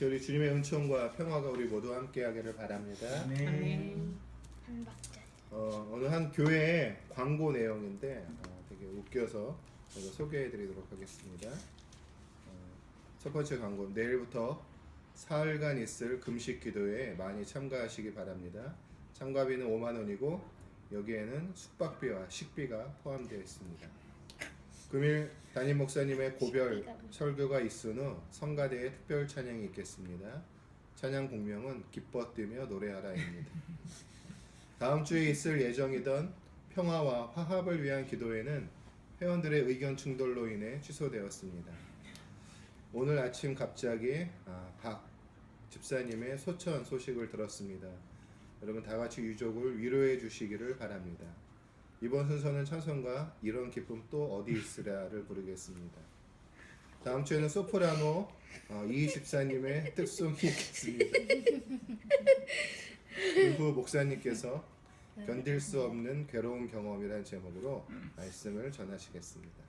이제 우리 주님의 은총과 평화가 우리 모두 함께하기를 바랍니다. 아멘. 한 박자. 어느 한 교회의 광고 내용인데 되게 웃겨서 제가 소개해드리도록 하겠습니다. 첫 번째 광고, 내일부터 사흘간 있을 금식 기도회에 많이 참가하시기 바랍니다. 참가비는 5만 원이고 여기에는 숙박비와 식비가 포함되어 있습니다. 금일 담임 목사님의 고별 설교가 있은 후 성가대의 특별 찬양이 있겠습니다. 찬양 공명은 기뻐 뛰며 노래하라입니다. 다음 주에 있을 예정이던 평화와 화합을 위한 기도회는 회원들의 의견 충돌로 인해 취소되었습니다. 오늘 아침 갑자기 박 집사님의 소천 소식을 들었습니다. 여러분 다 같이 유족을 위로해 주시기를 바랍니다. 이번 순서는 찬송가 이런 기쁨 또 어디 있으랴를 부르겠습니다. 다음 주에는 소프라노 이집사님의 특송이 있겠습니다. 그리고 목사님께서 견딜 수 없는 괴로운 경험이라는 제목으로 말씀을 전하시겠습니다.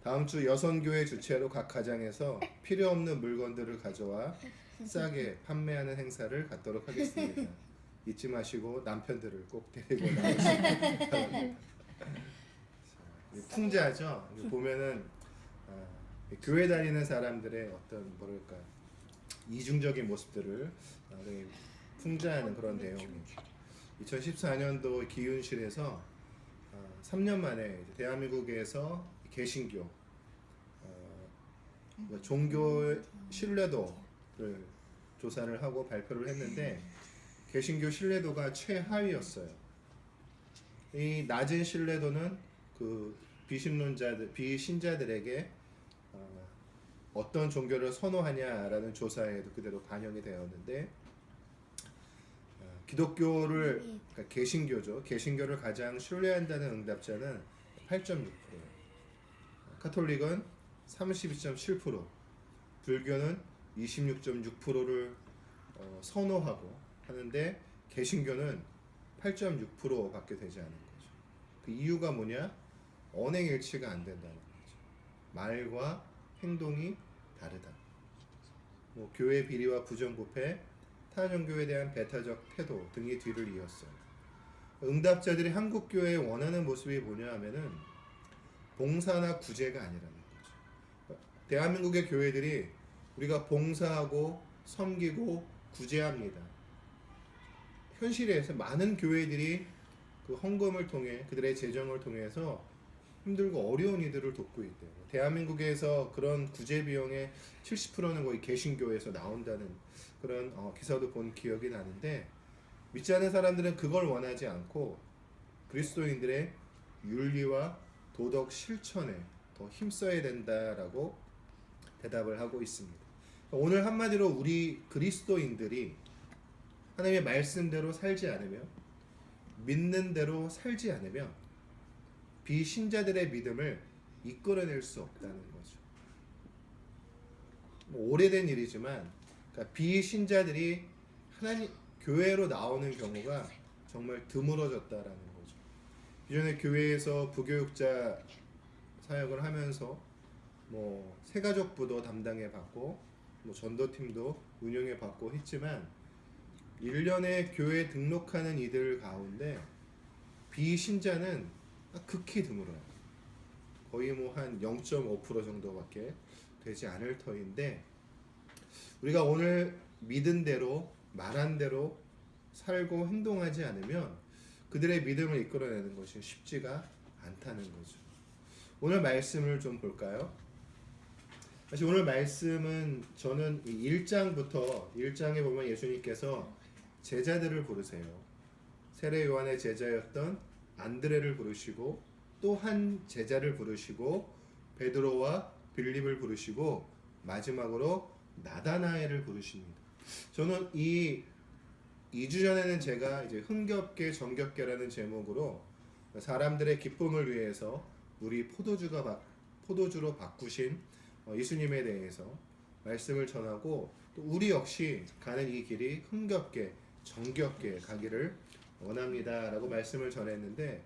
다음 주 여선교회 주최로 각 가정에서 필요 없는 물건들을 가져와 싸게 판매하는 행사를 갖도록 하겠습니다. 잊지 마시고 남편들을 꼭 데리고 나오시기 바랍니다. 풍자죠. 보면은 교회 다니는 사람들의 어떤 뭐랄까 이중적인 모습들을 풍자하는 그런 내용입니다. 2014년도 기윤실에서 3년 만에 대한민국에서 개신교 종교 신뢰도를 조사를 하고 발표를 했는데 개신교 신뢰도가 최하위였어요. 이 낮은 신뢰도는 그 비신자들에게 어떤 종교를 선호하냐라는 조사에도 그대로 반영이 되었는데 기독교를 그러니까 개신교죠. 개신교를 가장 신뢰한다는 응답자는 8.6%, 카톨릭은 32.7%, 불교는 26.6%를 선호하고 하는데 개신교는 8.6%밖에 되지 않은 거죠. 그 이유가 뭐냐? 언행일치가 안 된다는 거죠. 말과 행동이 다르다. 교회 비리와 부정부패, 타 종교에 대한 배타적 태도 등이 뒤를 이었어요. 응답자들이 한국 교회에 원하는 모습이 뭐냐 하면은 봉사나 구제가 아니라는 거죠. 대한민국의 교회들이 우리가 봉사하고 섬기고 구제합니다. 현실에서 많은 교회들이 그 헌금을 통해 그들의 재정을 통해서 힘들고 어려운 이들을 돕고 있대요. 대한민국에서 그런 구제 비용의 70%는 거의 개신교에서 나온다는 그런 기사도 본 기억이 나는데 믿지 않는 사람들은 그걸 원하지 않고 그리스도인들의 윤리와 도덕 실천에 더 힘써야 된다라고 대답을 하고 있습니다. 오늘 한마디로 우리 그리스도인들이 하나님의 말씀대로 살지 않으며 믿는 대로 살지 않으면 비신자들의 믿음을 이끌어낼 수 없다는 거죠. 오래된 일이지만 그러니까 비신자들이 하나님 교회로 나오는 경우가 정말 드물어졌다라는 거죠. 기존에 교회에서 부교육자 사역을 하면서 새가족부도 담당해 받고 전도팀도 운영해 받고 했지만 1년에 교회에 등록하는 이들 가운데 비신자는 극히 드물어요. 거의 한 0.5% 정도밖에 되지 않을 터인데 우리가 오늘 믿은 대로 말한 대로 살고 행동하지 않으면 그들의 믿음을 이끌어내는 것이 쉽지가 않다는 거죠. 오늘 말씀을 좀 볼까요? 사실 오늘 말씀은 저는 1장에 보면 예수님께서 제자들을 부르세요. 세례 요한의 제자였던 안드레를 부르시고 또 한 제자를 부르시고 베드로와 빌립을 부르시고 마지막으로 나다나엘을 부르십니다. 저는 이 2주 전에는 제가 이제 흥겹게 정겹게라는 제목으로 사람들의 기쁨을 위해서 우리 포도주로 바꾸신 예수님에 대해서 말씀을 전하고 또 우리 역시 가는 이 길이 흥겹게 정겹게 가기를 원합니다라고 말씀을 전했는데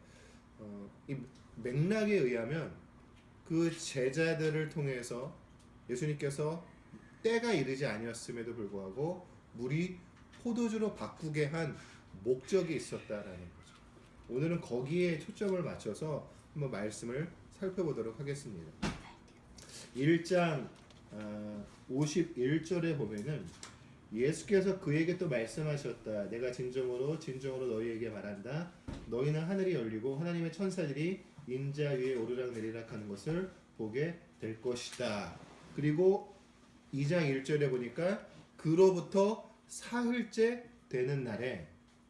이 맥락에 의하면 그 제자들을 통해서 예수님께서 때가 이르지 아니었음에도 불구하고 물이 포도주로 바꾸게 한 목적이 있었다라는 거죠. 오늘은 거기에 초점을 맞춰서 한번 말씀을 살펴보도록 하겠습니다. 1장 51절에 보면은 예수께서 그에게 또 말씀하셨다. 내가 진정으로 너희에게 말한다. 너희는 하늘이 열리고 하나님의 천사들이 인자 위에 오르락 내리락 하는 것을 보게 될 것이다. 그리고 2장 1절에 보니까 그로부터 사흘째 되는 날에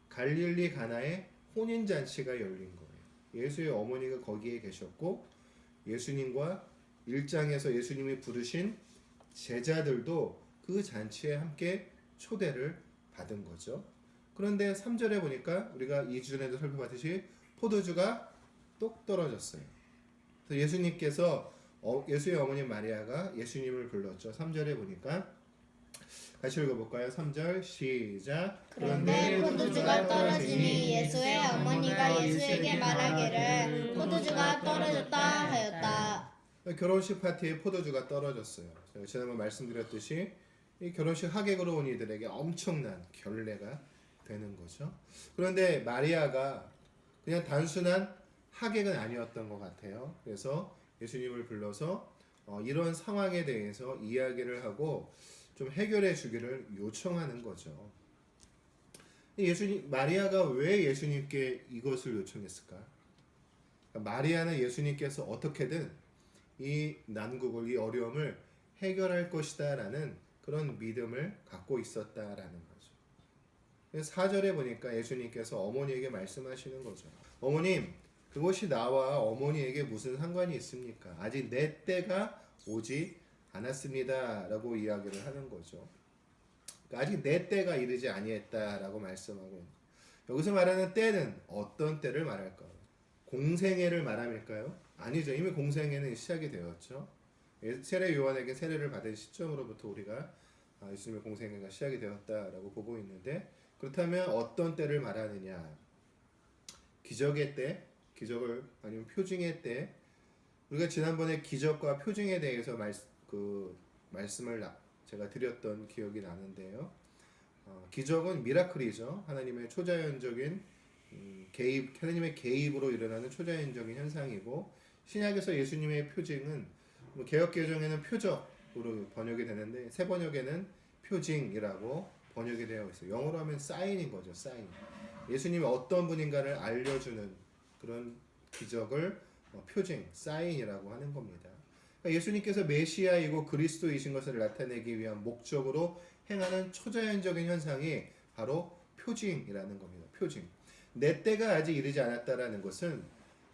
갈릴리 가나에 혼인잔치가 열린 거예요. 예수의 어머니가 거기에 계셨고 예수님과 1장에서 예수님이 부르신 제자들도 그 잔치에 함께 초대를 받은 거죠. 그런데 3절에 보니까 우리가 2주 전에도 살펴봤듯이 포도주가 똑 떨어졌어요. 그래서 예수님께서 예수의 어머니 마리아가 예수님을 불렀죠. 3절에 보니까 같이 읽어볼까요? 3절 시작. 그런데 포도주가 떨어지니 예수의 어머니가 예수에게 말하기를 포도주가 떨어졌다 하였다. 결혼식 파티에 포도주가 떨어졌어요. 제가 지난번 말씀드렸듯이 이 결혼식 하객으로 온 이들에게 엄청난 결례가 되는 거죠. 그런데 마리아가 그냥 단순한 하객은 아니었던 것 같아요. 그래서 예수님을 불러서 이런 상황에 대해서 이야기를 하고 좀 해결해 주기를 요청하는 거죠. 마리아가 왜 예수님께 이것을 요청했을까? 마리아는 예수님께서 어떻게든 이 난국을, 이 어려움을 해결할 것이다라는 그런 믿음을 갖고 있었다라는 거죠. 4절에 보니까 예수님께서 어머니에게 말씀하시는 거죠. 어머님, 그것이 나와 어머니에게 무슨 상관이 있습니까? 아직 내 때가 오지 않았습니다. 라고 이야기를 하는 거죠. 그러니까 아직 내 때가 이르지 아니했다라고 말씀하고 있는 거예요. 여기서 말하는 때는 어떤 때를 말할까요? 공생애를 말함일까요? 아니죠. 이미 공생애는 시작이 되었죠. 세례 요한에게 세례를 받은 시점으로부터 우리가 예수님의 공생애가 시작이 되었다라고 보고 있는데, 그렇다면 어떤 때를 말하느냐? 기적의 때, 기적을 아니면 표징의 때. 우리가 지난번에 기적과 표징에 대해서 말씀을 제가 드렸던 기억이 나는데요. 기적은 미라클이죠. 하나님의 초자연적인 개입, 하나님의 개입으로 일어나는 초자연적인 현상이고, 신약에서 예수님의 표징은 개역개정에는 표적으로 번역이 되는데 새 번역에는 표징이라고 번역이 되어 있어요. 영어로 하면 사인인 거죠. 사인. 예수님이 어떤 분인가를 알려주는 그런 기적을 표징, 사인이라고 하는 겁니다. 그러니까 예수님께서 메시아이고 그리스도이신 것을 나타내기 위한 목적으로 행하는 초자연적인 현상이 바로 표징이라는 겁니다. 표징. 내 때가 아직 이르지 않았다라는 것은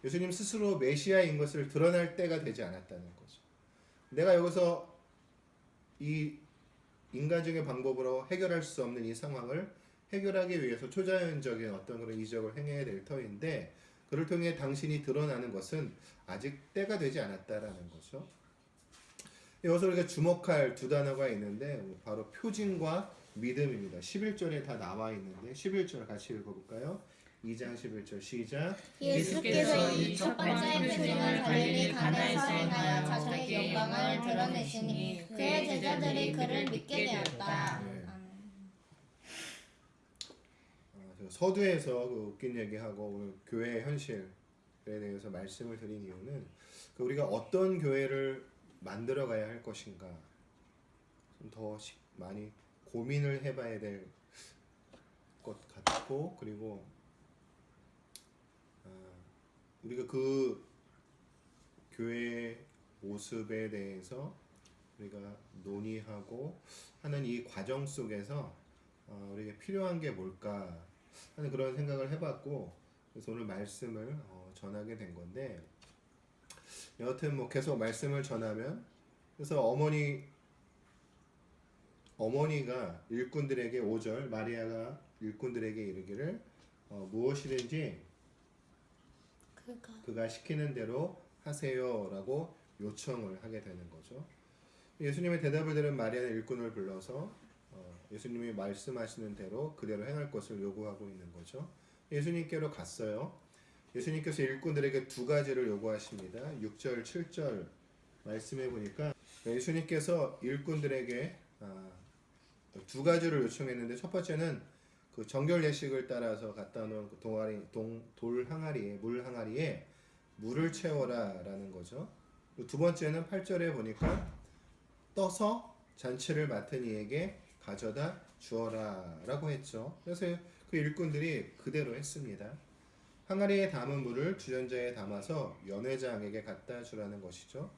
예수님 스스로 메시아인 것을 드러날 때가 되지 않았다는 거죠. 내가 여기서 이 인간적인 방법으로 해결할 수 없는 이 상황을 해결하기 위해서 초자연적인 어떤 그런 이적을 행해야 될 터인데, 그를 통해 당신이 드러나는 것은 아직 때가 되지 않았다라는 거죠. 여기서 우리가 주목할 두 단어가 있는데 바로 표징과 믿음입니다. 11절에 다 나와 있는데 11절 같이 읽어볼까요? 2장 11절 시작. 예수께서 이 첫 번째 표징을 갈릴리 가나에서 행하여 자기의 영광을 드러내시니 그의 제자들이 그를 믿게 되었다. 네. 서두에서 웃긴 얘기하고 오늘 교회의 현실에 대해서 말씀을 드린 이유는 우리가 어떤 교회를 만들어 가야 할 것인가 좀 더 많이 고민을 해봐야 될 것 같고, 그리고 우리가 그 교회의 모습에 대해서 우리가 논의하고 하는 이 과정 속에서 우리에게 필요한 게 뭘까 하는 그런 생각을 해봤고, 그래서 오늘 말씀을 전하게 된 건데, 여하튼 계속 말씀을 전하면, 그래서 어머니가 일꾼들에게 5절 마리아가 일꾼들에게 이르기를 무엇이든지 그가 시키는 대로 하세요라고 요청을 하게 되는 거죠. 예수님의 대답을 들은 마리아는 일꾼을 불러서 예수님이 말씀하시는 대로 그대로 행할 것을 요구하고 있는 거죠. 예수님께로 갔어요. 예수님께서 일꾼들에게 두 가지를 요구하십니다. 6절, 7절 말씀해 보니까 예수님께서 일꾼들에게 두 가지를 요청했는데 첫 번째는 그 정결 예식을 따라서 갖다 놓은 그 돌 항아리에 물 항아리에 물을 채워라라는 거죠. 두 번째는 8절에 보니까 떠서 잔치를 맡은 이에게 가져다 주어라라고 했죠. 그래서 그 일꾼들이 그대로 했습니다. 항아리에 담은 물을 주전자에 담아서 연회장에게 갖다 주라는 것이죠.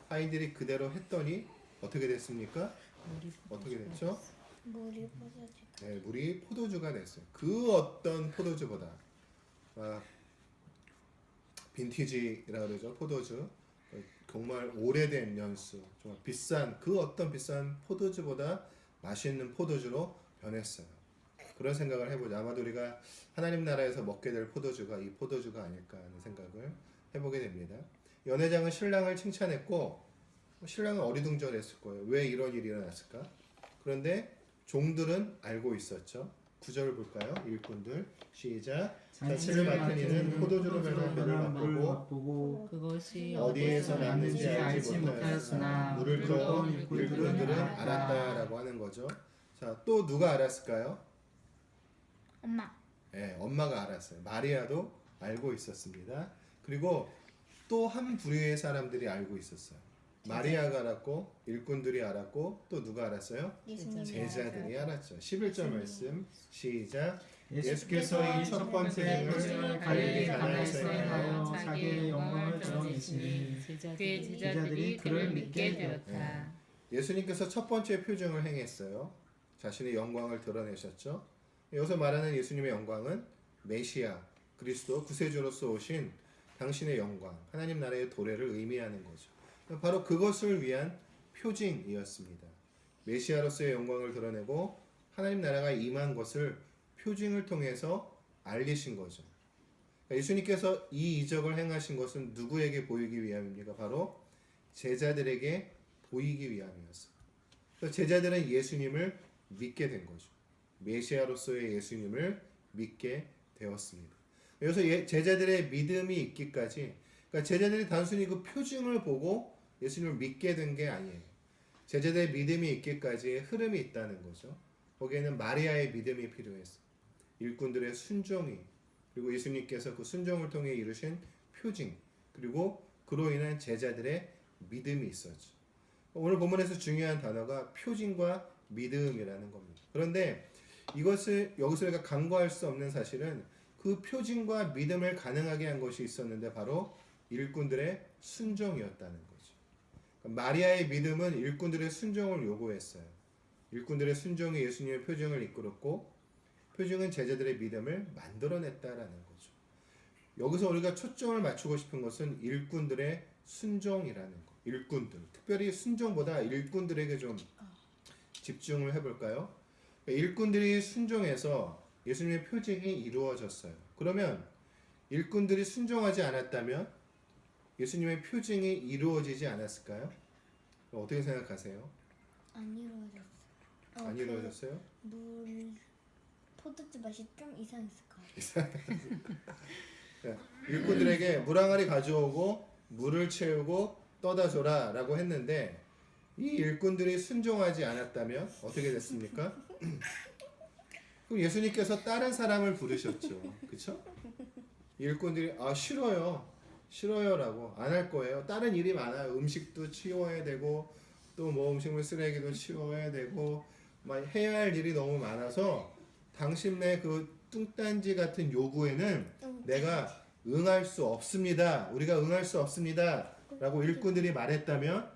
하인들이 그대로 했더니 어떻게 됐습니까? 어떻게 됐죠? 물이 부서지고 네, 물이 포도주가 됐어요. 그 어떤 포도주보다 빈티지라 그러죠. 포도주. 정말 오래된 연수, 정말 비싼 그 어떤 비싼 포도주보다 맛있는 포도주로 변했어요. 그런 생각을 해보자. 아마도 우리가 하나님 나라에서 먹게 될 포도주가 이 포도주가 아닐까 하는 생각을 해보게 됩니다. 연회장은 신랑을 칭찬했고 신랑은 어리둥절했을 거예요. 왜 이런 일이 일어났을까? 그런데 종들은 알고 있었죠. 9절 볼까요? 일꾼들 시작. 잔치를 맡은 이는 포도주로 변한 물을 맛보고 그것이 어디에서 났는지 알지 못하였으나 물을 떠 일꾼들은 알았다라고 하는 거죠. 자, 또 누가 알았을까요? 엄마. 네, 엄마가 알았어요. 마리아도 알고 있었습니다. 그리고 또 한 부류의 사람들이 알고 있었어요. 마리아가 알았고 일꾼들이 알았고 또 누가 알았어요? 예수님이 제자들이 알았죠. 11절 말씀 시작. 예수께서 이 첫 번째 행을 갈릴리 가나에서 행하여 자기의 영광을 드러내시니 그의 제자들이 그를 믿게 되었다. 예수님께서 첫 번째 표징을 행했어요. 자신의 영광을 드러내셨죠. 여기서 말하는 예수님의 영광은 메시아, 그리스도, 구세주로서 오신 당신의 영광, 하나님 나라의 도래를 의미하는 거죠. 바로 그것을 위한 표징이었습니다. 메시아로서의 영광을 드러내고 하나님 나라가 임한 것을 표징을 통해서 알리신 거죠. 그러니까 예수님께서 이 이적을 행하신 것은 누구에게 보이기 위함입니까? 바로 제자들에게 보이기 위함이었어요. 그래서 제자들은 예수님을 믿게 된 거죠. 메시아로서의 예수님을 믿게 되었습니다. 여기서 제자들의 믿음이 있기까지, 그러니까 제자들이 단순히 그 표징을 보고 예수님을 믿게 된 게 아니에요. 제자들의 믿음이 있기까지의 흐름이 있다는 거죠. 거기에는 마리아의 믿음이 필요했어요. 일꾼들의 순종이, 그리고 예수님께서 그 순종을 통해 이루신 표징, 그리고 그로 인한 제자들의 믿음이 있었죠. 오늘 본문에서 중요한 단어가 표징과 믿음이라는 겁니다. 그런데 이것을 여기서 우리가 간과할 수 없는 사실은 그 표징과 믿음을 가능하게 한 것이 있었는데 바로 일꾼들의 순종이었다는 거죠. 그러니까 마리아의 믿음은 일꾼들의 순종을 요구했어요. 일꾼들의 순종이 예수님의 표징을 이끌었고 표징은 제자들의 믿음을 만들어냈다라는 거죠. 여기서 우리가 초점을 맞추고 싶은 것은 일꾼들의 순종이라는 거. 일꾼들, 특별히 순종보다 일꾼들에게 좀 집중을 해볼까요? 일꾼들이 순종해서 예수님의 표징이 이루어졌어요. 그러면 일꾼들이 순종하지 않았다면 예수님의 표징이 이루어지지 않았을까요? 어떻게 생각하세요? 안 이루어졌어. 안 이루어졌어요? 포도주 맛이 좀 이상했을 거예요. 일꾼들에게 물 항아리 가져오고 물을 채우고 떠다 줘라 라고 했는데 이 일꾼들이 순종하지 않았다면 어떻게 됐습니까? 그럼 예수님께서 다른 사람을 부르셨죠. 그쵸? 일꾼들이 싫어요 라고 안 할 거예요. 다른 일이 많아요. 음식도 치워야 되고 또 뭐 음식물 쓰레기도 치워야 되고 막 해야 할 일이 너무 많아서 당신네 그 뚱딴지 같은 요구에는 내가 응할 수 없습니다. 우리가 응할 수 없습니다 라고 일꾼들이 말했다면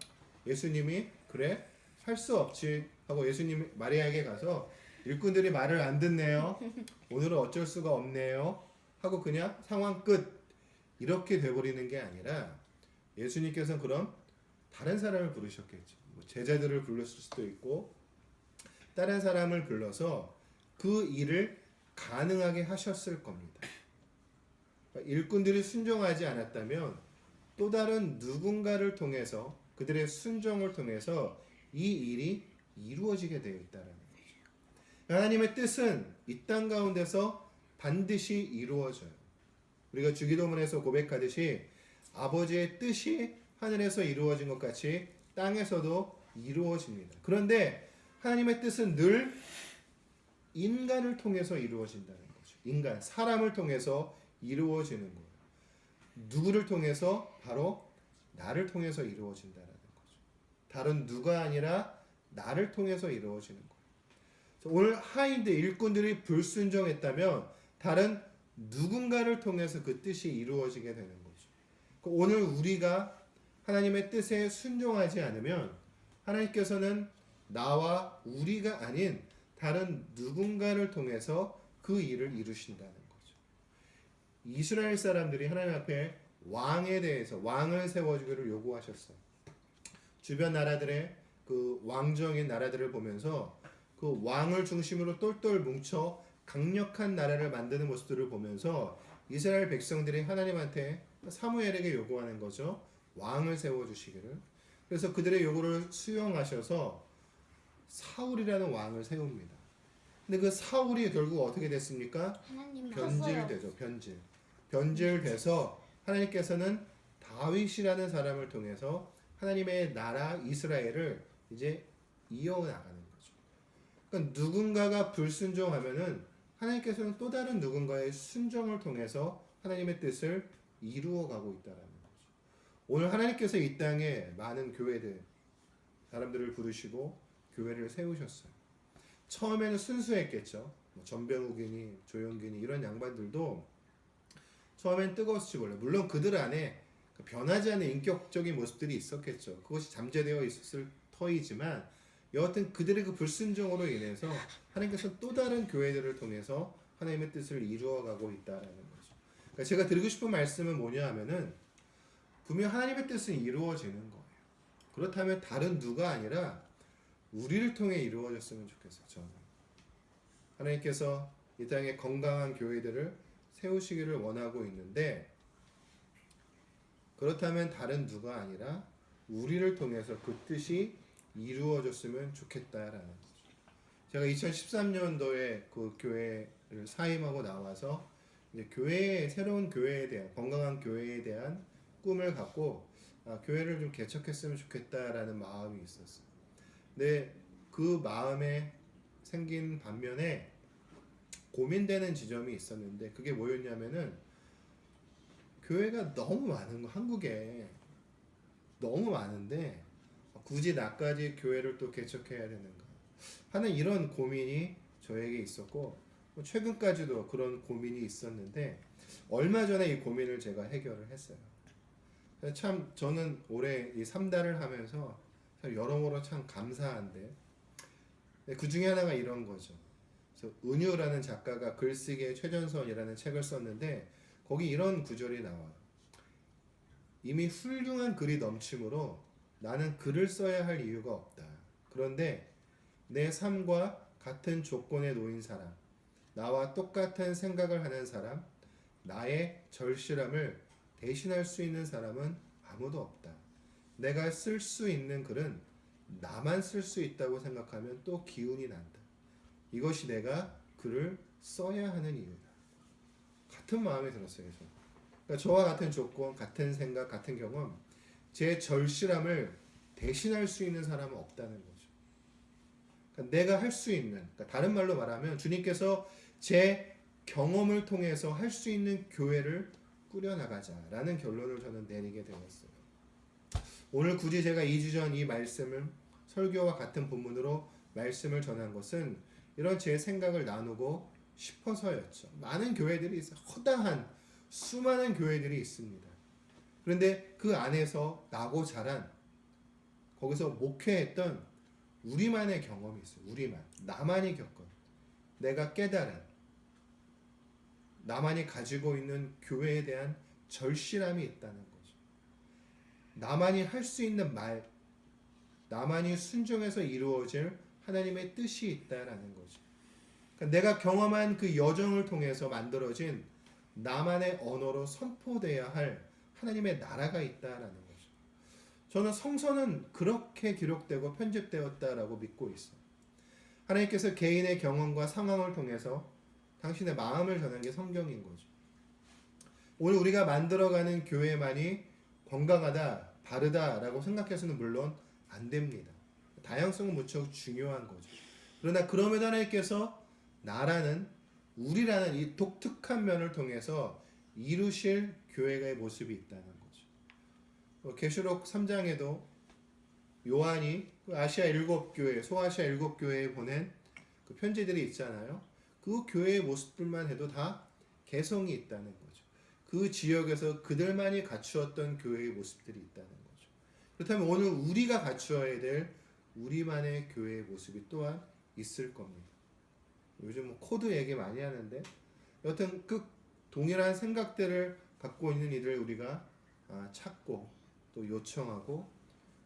예수님이 그래? 할 수 없지 하고 예수님이 마리아에게 가서 일꾼들이 말을 안 듣네요. 오늘은 어쩔 수가 없네요 하고 그냥 상황 끝 이렇게 돼버리는 게 아니라 예수님께서는 그럼 다른 사람을 부르셨겠죠. 뭐 제자들을 불렀을 수도 있고 다른 사람을 불러서 그 일을 가능하게 하셨을 겁니다. 그러니까 일꾼들이 순종하지 않았다면 또 다른 누군가를 통해서 그들의 순종을 통해서 이 일이 이루어지게 되어 있다는 거죠. 하나님의 뜻은 이 땅 가운데서 반드시 이루어져요. 우리가 주기도문에서 고백하듯이 아버지의 뜻이 하늘에서 이루어진 것 같이 땅에서도 이루어집니다. 그런데 하나님의 뜻은 늘 인간을 통해서 이루어진다는 거죠. 인간, 사람을 통해서 이루어지는 거예요. 누구를 통해서? 바로 나를 통해서 이루어진다는 거죠. 다른 누가 아니라 나를 통해서 이루어지는 거예요. 오늘 하인들, 일꾼들이 불순종했다면 다른 누군가를 통해서 그 뜻이 이루어지게 되는 거죠. 오늘 우리가 하나님의 뜻에 순종하지 않으면 하나님께서는 나와 우리가 아닌 다른 누군가를 통해서 그 일을 이루신다는 거죠. 이스라엘 사람들이 하나님 앞에 왕에 대해서 왕을 세워주기를 요구하셨어요. 주변 나라들의 그 왕정인 나라들을 보면서 그 왕을 중심으로 똘똘 뭉쳐 강력한 나라를 만드는 모습들을 보면서 이스라엘 백성들이 하나님한테 사무엘에게 요구하는 거죠. 왕을 세워주시기를. 그래서 그들의 요구를 수용하셔서 사울이라는 왕을 세웁니다. 근데 그 사울이 결국 어떻게 됐습니까? 변질되죠. 변질돼서 하나님께서는 다윗이라는 사람을 통해서 하나님의 나라 이스라엘을 이제 이어나가는 거죠. 그러니까 누군가가 불순종하면은 하나님께서는 또 다른 누군가의 순종을 통해서 하나님의 뜻을 이루어가고 있다라는 거죠. 오늘 하나님께서 이 땅에 많은 교회들, 사람들을 부르시고 교회를 세우셨어요. 처음에는 순수했겠죠. 전병욱이니 조용기니 이런 양반들도 처음엔 뜨거웠을지 몰라요. 물론 그들 안에 변하지 않는 인격적인 모습들이 있었겠죠. 그것이 잠재되어 있었을 터이지만 여하튼 그들의 그 불순종으로 인해서 하나님께서 또 다른 교회들을 통해서 하나님의 뜻을 이루어가고 있다라는 거죠. 그러니까 제가 드리고 싶은 말씀은 뭐냐 하면은 분명 하나님의 뜻은 이루어지는 거예요. 그렇다면 다른 누가 아니라 우리를 통해 이루어졌으면 좋겠어요. 저는 하나님께서 이 땅에 건강한 교회들을 세우시기를 원하고 있는데 그렇다면 다른 누가 아니라 우리를 통해서 그 뜻이 이루어졌으면 좋겠다라는 거죠. 제가 2013년도에 그 교회를 사임하고 나와서 이제 새로운 교회에 대한 건강한 교회에 대한 꿈을 갖고 교회를 좀 개척했으면 좋겠다라는 마음이 있었어요. 근데 그 마음에 생긴 반면에 고민되는 지점이 있었는데 그게 뭐였냐면은 교회가 너무 많은 거 한국에 너무 많은데 굳이 나까지 교회를 또 개척해야 되는가 하는 이런 고민이 저에게 있었고 최근까지도 그런 고민이 있었는데 얼마 전에 이 고민을 제가 해결을 했어요. 참 저는 올해 이 3달을 하면서 참 여러모로 참 감사한데 그 중에 하나가 이런 거죠. 그래서 은유라는 작가가 글쓰기의 최전선이라는 책을 썼는데 거기 이런 구절이 나와요. 이미 훌륭한 글이 넘치므로 나는 글을 써야 할 이유가 없다. 그런데 내 삶과 같은 조건에 놓인 사람, 나와 똑같은 생각을 하는 사람, 나의 절실함을 대신할 수 있는 사람은 아무도 없다. 내가 쓸 수 있는 글은 나만 쓸 수 있다고 생각하면 또 기운이 난다. 이것이 내가 글을 써야 하는 이유다. 같은 마음이 들었어요. 그러니까 저와 같은 조건, 같은 생각, 같은 경험, 제 절실함을 대신할 수 있는 사람은 없다는 거죠. 그러니까 내가 할 수 있는, 그러니까 다른 말로 말하면 주님께서 제 경험을 통해서 할 수 있는 교회를 꾸려나가자라는 결론을 저는 내리게 되었어요. 오늘 굳이 제가 2주 전 이 말씀을 설교와 같은 본문으로 말씀을 전한 것은 이런 제 생각을 나누고 싶어서였죠. 많은 교회들이 있어요. 허다한 수많은 교회들이 있습니다. 그런데 그 안에서 나고 자란 거기서 목회했던 우리만의 경험이 있어요. 우리만. 나만이 겪은 내가 깨달은 나만이 가지고 있는 교회에 대한 절실함이 있다는 거죠. 나만이 할 수 있는 말, 나만이 순종해서 이루어질 하나님의 뜻이 있다라는 거죠. 그러니까 내가 경험한 그 여정을 통해서 만들어진 나만의 언어로 선포돼야 할 하나님의 나라가 있다라는 거죠. 저는 성서는 그렇게 기록되고 편집되었다라고 믿고 있어요. 하나님께서 개인의 경험과 상황을 통해서 당신의 마음을 전하는 게 성경인 거죠. 오늘 우리가 만들어가는 교회만이 건강하다, 바르다라고 생각해서는 물론 안 됩니다. 다양성은 무척 중요한 거죠. 그러나 그럼에도 하나님께서 나라는 우리라는 이 독특한 면을 통해서 이루실 교회의 모습이 있다는 거죠. 계시록 3장에도 요한이 그 아시아 7교회, 소아시아 7교회에 보낸 그 편지들이 있잖아요. 그 교회의 모습들만 해도 다 개성이 있다는 거죠. 그 지역에서 그들만이 갖추었던 교회의 모습들이 있다는 거죠. 그렇다면 오늘 우리가 갖추어야 될 우리만의 교회의 모습이 또한 있을 겁니다. 요즘 뭐 코드 얘기 많이 하는데 여튼 그 동일한 생각들을 갖고 있는 이들을 우리가 찾고 또 요청하고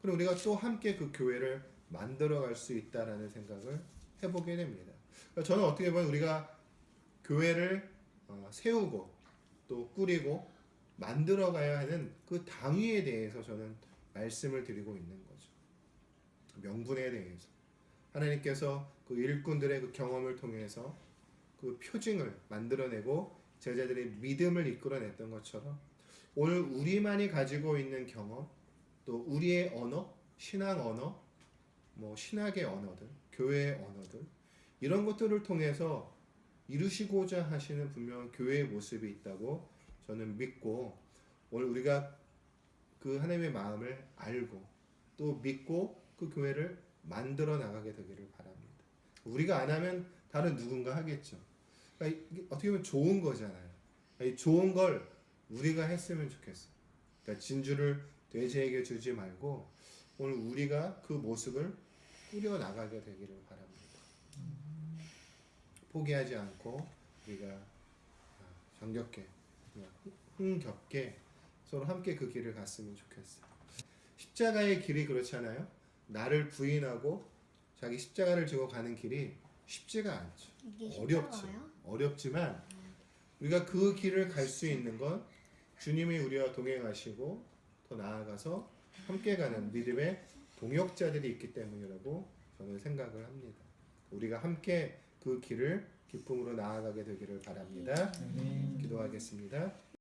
그리고 우리가 또 함께 그 교회를 만들어갈 수 있다라는 생각을 해보게 됩니다. 그러니까 저는 어떻게 보면 우리가 교회를 세우고 또 꾸리고 만들어가야 하는 그 당위에 대해서 저는 말씀을 드리고 있는 거죠. 명분에 대해서 하나님께서 그 일꾼들의 그 경험을 통해서 그 표징을 만들어내고 제자들의 믿음을 이끌어냈던 것처럼 오늘 우리만이 가지고 있는 경험 또 우리의 언어, 신앙 언어, 뭐 신학의 언어들, 교회의 언어들 이런 것들을 통해서 이루시고자 하시는 분명한 교회의 모습이 있다고 저는 믿고 오늘 우리가 그 하나님의 마음을 알고 또 믿고 그 교회를 만들어 나가게 되기를 바랍니다. 우리가 안 하면 다른 누군가 하겠죠. 그러니까 이게 어떻게 보면 좋은 거잖아요. 이 좋은 걸 우리가 했으면 좋겠어요. 그러니까 진주를 돼지에게 주지 말고 오늘 우리가 그 모습을 꾸려 나가게 되기를 바랍니다. 포기하지 않고 우리가 정겹게 흥겹게 서로 함께 그 길을 갔으면 좋겠어요. 십자가의 길이 그렇잖아요. 나를 부인하고 자기 십자가를 지고 가는 길이 쉽지가 않죠. 이게 어렵죠. 십자가예요? 어렵지만 우리가 그 길을 갈 수 있는 건 주님이 우리와 동행하시고 더 나아가서 함께 가는 믿음의 동역자들이 있기 때문이라고 저는 생각을 합니다. 우리가 함께 그 길을 기쁨으로 나아가게 되기를 바랍니다. 기도하겠습니다.